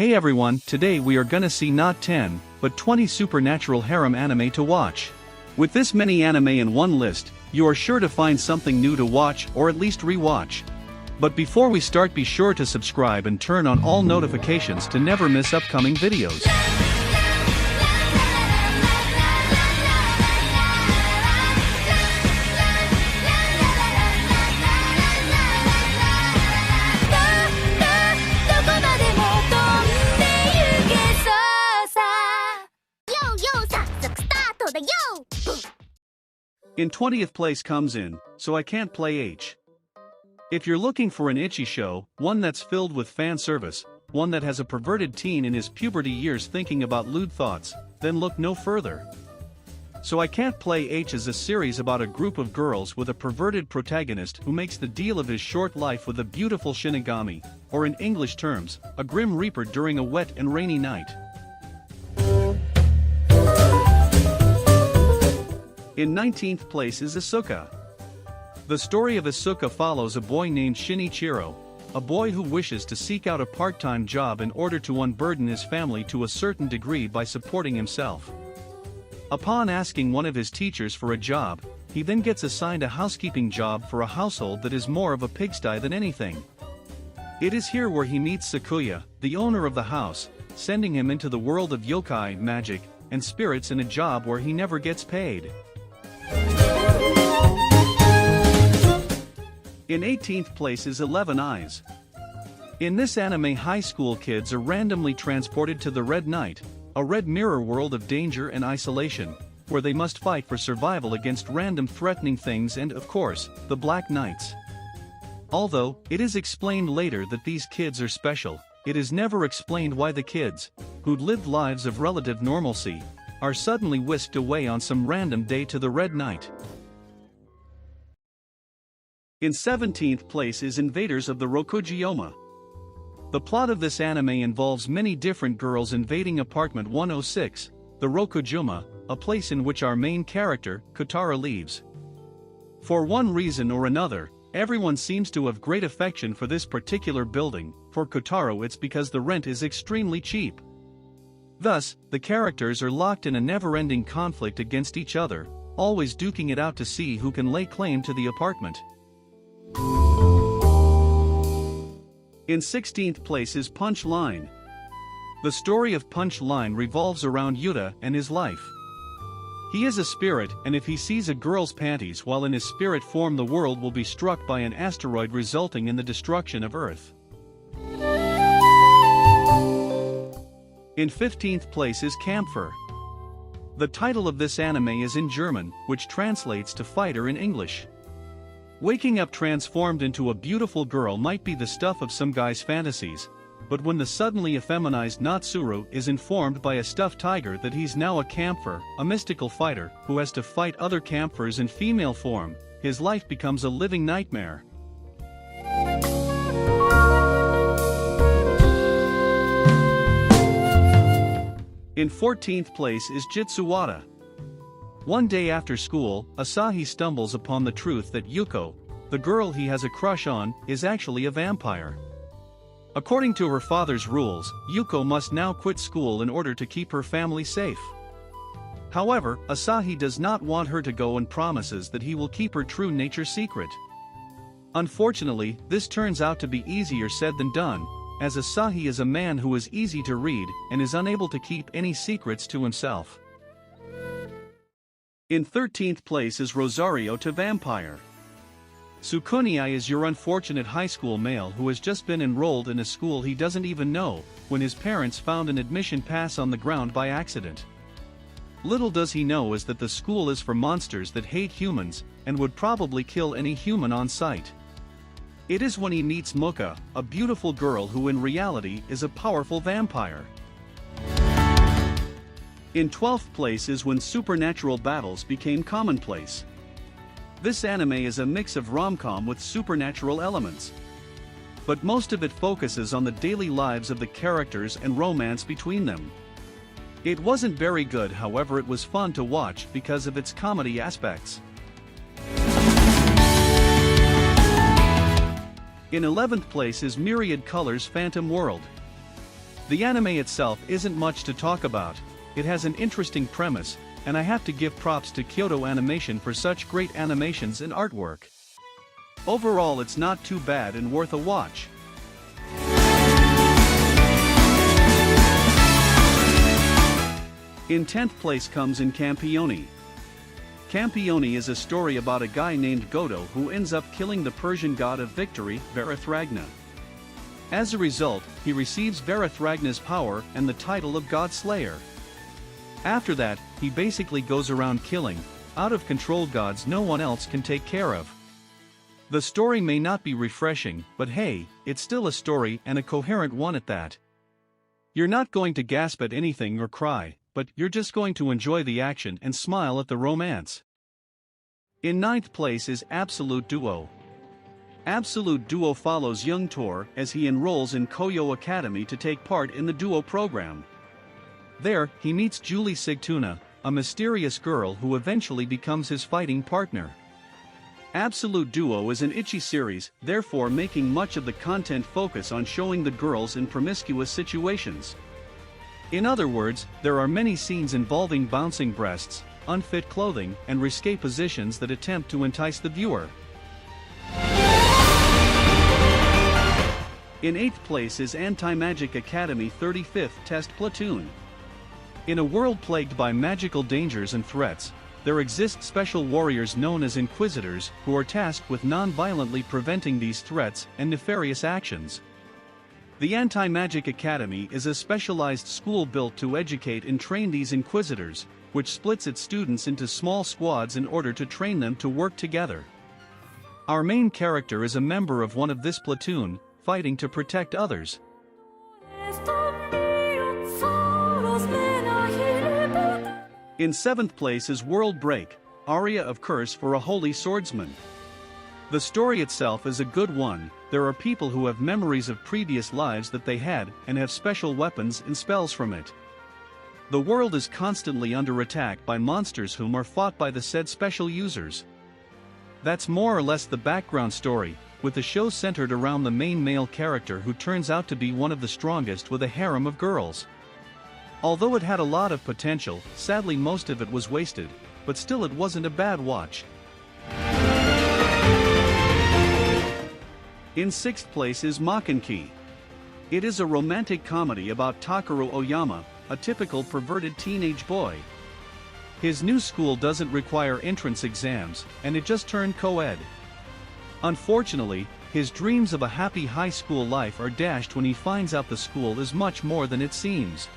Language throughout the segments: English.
Hey everyone, today we are gonna see not 10, but 20 supernatural harem anime to watch. With this many anime in one list, you are sure to find something new to watch or at least re-watch. But before we start, be sure to subscribe and turn on all notifications to never miss upcoming videos. In 20th place comes in, So I Can't Play H. If you're looking for an itchy show, one that's filled with fan service, one that has a perverted teen in his puberty years thinking about lewd thoughts, then look no further. So I Can't Play H is a series about a group of girls with a perverted protagonist who makes the deal of his short life with a beautiful shinigami, or in English terms, a grim reaper during a wet and rainy night. In 19th place is Asuka. The story of Asuka follows a boy named Shinichiro, a boy who wishes to seek out a part-time job in order to unburden his family to a certain degree by supporting himself. Upon asking one of his teachers for a job, he then gets assigned a housekeeping job for a household that is more of a pigsty than anything. It is here where he meets Sakuya, the owner of the house, sending him into the world of yokai, magic, and spirits in a job where he never gets paid. In 18th place is 11 Eyes. In this anime, high school kids are randomly transported to the Red Night, a red mirror world of danger and isolation, where they must fight for survival against random threatening things and, of course, the Black Knights. Although, it is explained later that these kids are special, it is never explained why the kids, who'd lived lives of relative normalcy, are suddenly whisked away on some random day to the Red Night. In 17th place is Invaders of the Rokugiyoma. The plot of this anime involves many different girls invading apartment 106, the Rokugiyoma, a place in which our main character, Kotaro, lives. For one reason or another, everyone seems to have great affection for this particular building. For Kotaro, it's because the rent is extremely cheap. Thus, the characters are locked in a never-ending conflict against each other, always duking it out to see who can lay claim to the apartment. In 16th place is Punch Line. The story of Punch Line revolves around Yuta and his life. He is a spirit, and if he sees a girl's panties while in his spirit form, the world will be struck by an asteroid resulting in the destruction of Earth. In 15th place is Camphor. The title of this anime is in German, which translates to fighter in English. Waking up transformed into a beautiful girl might be the stuff of some guy's fantasies, but when the suddenly effeminized Natsuru is informed by a stuffed tiger that he's now a camphor, a mystical fighter who has to fight other camphors in female form, his life becomes a living nightmare. In 14th place is Jitsuwata. One day after school, Asahi stumbles upon the truth that Yuko, the girl he has a crush on, is actually a vampire. According to her father's rules, Yuko must now quit school in order to keep her family safe. However, Asahi does not want her to go and promises that he will keep her true nature secret. Unfortunately, this turns out to be easier said than done, as Asahi is a man who is easy to read and is unable to keep any secrets to himself. In 13th place is Rosario to Vampire. Sukuniai is your unfortunate high school male who has just been enrolled in a school he doesn't even know, when his parents found an admission pass on the ground by accident. Little does he know is that the school is for monsters that hate humans, and would probably kill any human on sight. It is when he meets Muka, a beautiful girl who in reality is a powerful vampire. In 12th place is When Supernatural Battles Became Commonplace. This anime is a mix of rom-com with supernatural elements. But most of it focuses on the daily lives of the characters and romance between them. It wasn't very good, however it was fun to watch because of its comedy aspects. In 11th place is Myriad Colors Phantom World. The anime itself isn't much to talk about. It has an interesting premise, and I have to give props to Kyoto Animation for such great animations and artwork. Overall, it's not too bad and worth a watch. In 10th place comes In Campione. Campione is a story about a guy named Godo who ends up killing the Persian god of victory, watchᴴᴰ. As a result, he receives watchᴴᴰ's power and the title of God Slayer. After that, he basically goes around killing out-of-control gods no one else can take care of. The story may not be refreshing, but hey, it's still a story and a coherent one at that. You're not going to gasp at anything or cry, but you're just going to enjoy the action and smile at the romance. In 9th place is Absolute Duo. Absolute Duo follows young Tor as he enrolls in Koyo Academy to take part in the Duo program. There, he meets Julie Sigtuna, a mysterious girl who eventually becomes his fighting partner. Absolute Duo is an ecchi series, therefore making much of the content focus on showing the girls in promiscuous situations. In other words, there are many scenes involving bouncing breasts, unfit clothing, and risque positions that attempt to entice the viewer. In 8th place is Anti-Magic Academy 35th Test Platoon. In a world plagued by magical dangers and threats, there exist special warriors known as Inquisitors who are tasked with non-violently preventing these threats and nefarious actions. The Anti-Magic Academy is a specialized school built to educate and train these Inquisitors, which splits its students into small squads in order to train them to work together. Our main character is a member of one of this platoon, fighting to protect others. In 7th place is World Break, Aria of Curse for a Holy Swordsman. The story itself is a good one. There are people who have memories of previous lives that they had and have special weapons and spells from it. The world is constantly under attack by monsters whom are fought by the said special users. That's more or less the background story, with the show centered around the main male character who turns out to be one of the strongest with a harem of girls. Although it had a lot of potential, sadly most of it was wasted, but still it wasn't a bad watch. In 6th place is Makanki. It is a romantic comedy about Takeru Oyama, a typical perverted teenage boy. His new school doesn't require entrance exams, and it just turned co-ed. Unfortunately, his dreams of a happy high school life are dashed when he finds out the school is much more than it seems.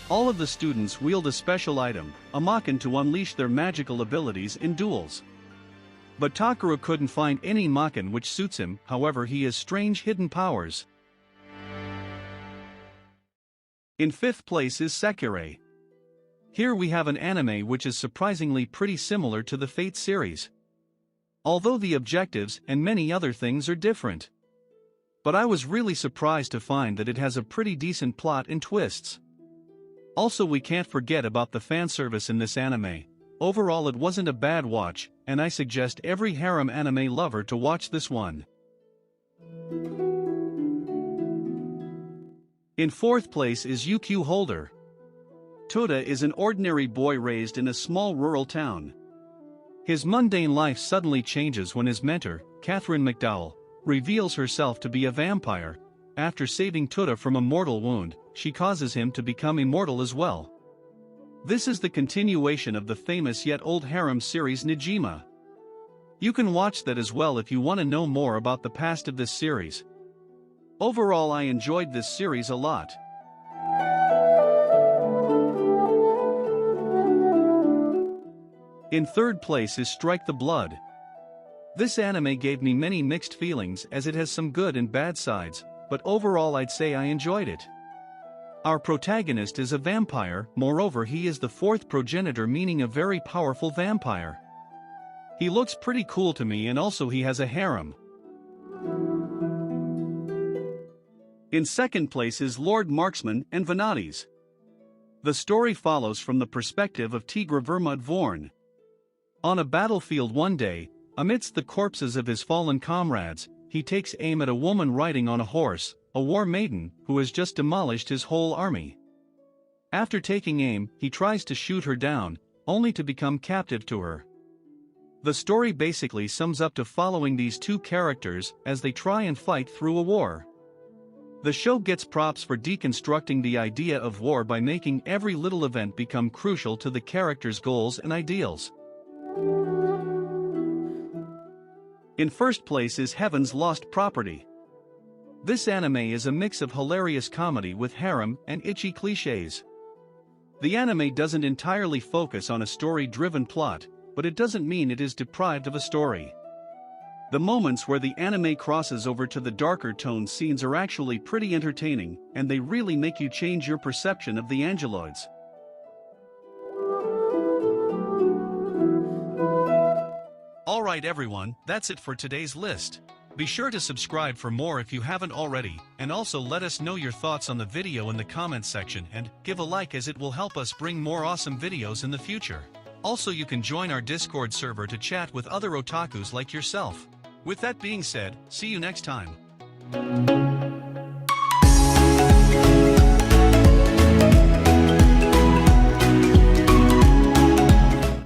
All of the students wield a special item, a makan, to unleash their magical abilities in duels. But Takeru couldn't find any makan which suits him, however he has strange hidden powers. In 5th place is Sekirei. Here we have an anime which is surprisingly pretty similar to the Fate series, although the objectives and many other things are different. But I was really surprised to find that it has a pretty decent plot and twists. Also, we can't forget about the fan service in this anime. Overall, it wasn't a bad watch, and I suggest every harem anime lover to watch this one. In 4th place is UQ Holder. Toda is an ordinary boy raised in a small rural town. His mundane life suddenly changes when his mentor, Catherine McDowell, reveals herself to be a vampire. After saving Toda from a mortal wound, she causes him to become immortal as well. This is the continuation of the famous yet old harem series Nejima. You can watch that as well if you want to know more about the past of this series. Overall, I enjoyed this series a lot. In 3rd place is Strike the Blood. This anime gave me many mixed feelings as it has some good and bad sides, but overall I'd say I enjoyed it. Our protagonist is a vampire, moreover he is the 4th progenitor, meaning a very powerful vampire. He looks pretty cool to me, and also he has a harem. In 2nd place is Lord Marksman and Venades. The story follows from the perspective of Tigre Vermut Vorn. On a battlefield one day, amidst the corpses of his fallen comrades, he takes aim at a woman riding on a horse, a war maiden, who has just demolished his whole army. After taking aim, he tries to shoot her down, only to become captive to her. The story basically sums up to following these two characters as they try and fight through a war. The show gets props for deconstructing the idea of war by making every little event become crucial to the characters' goals and ideals. In first place is Heaven's Lost Property. This anime is a mix of hilarious comedy with harem and itchy cliches. The anime doesn't entirely focus on a story-driven plot, but it doesn't mean it is deprived of a story. The moments where the anime crosses over to the darker tone scenes are actually pretty entertaining, and they really make you change your perception of the angeloids. Alright everyone, that's it for today's list. Be sure to subscribe for more if you haven't already, and also let us know your thoughts on the video in the comments section and give a like as it will help us bring more awesome videos in the future. Also, you can join our Discord server to chat with other otakus like yourself. With that being said, see you next time.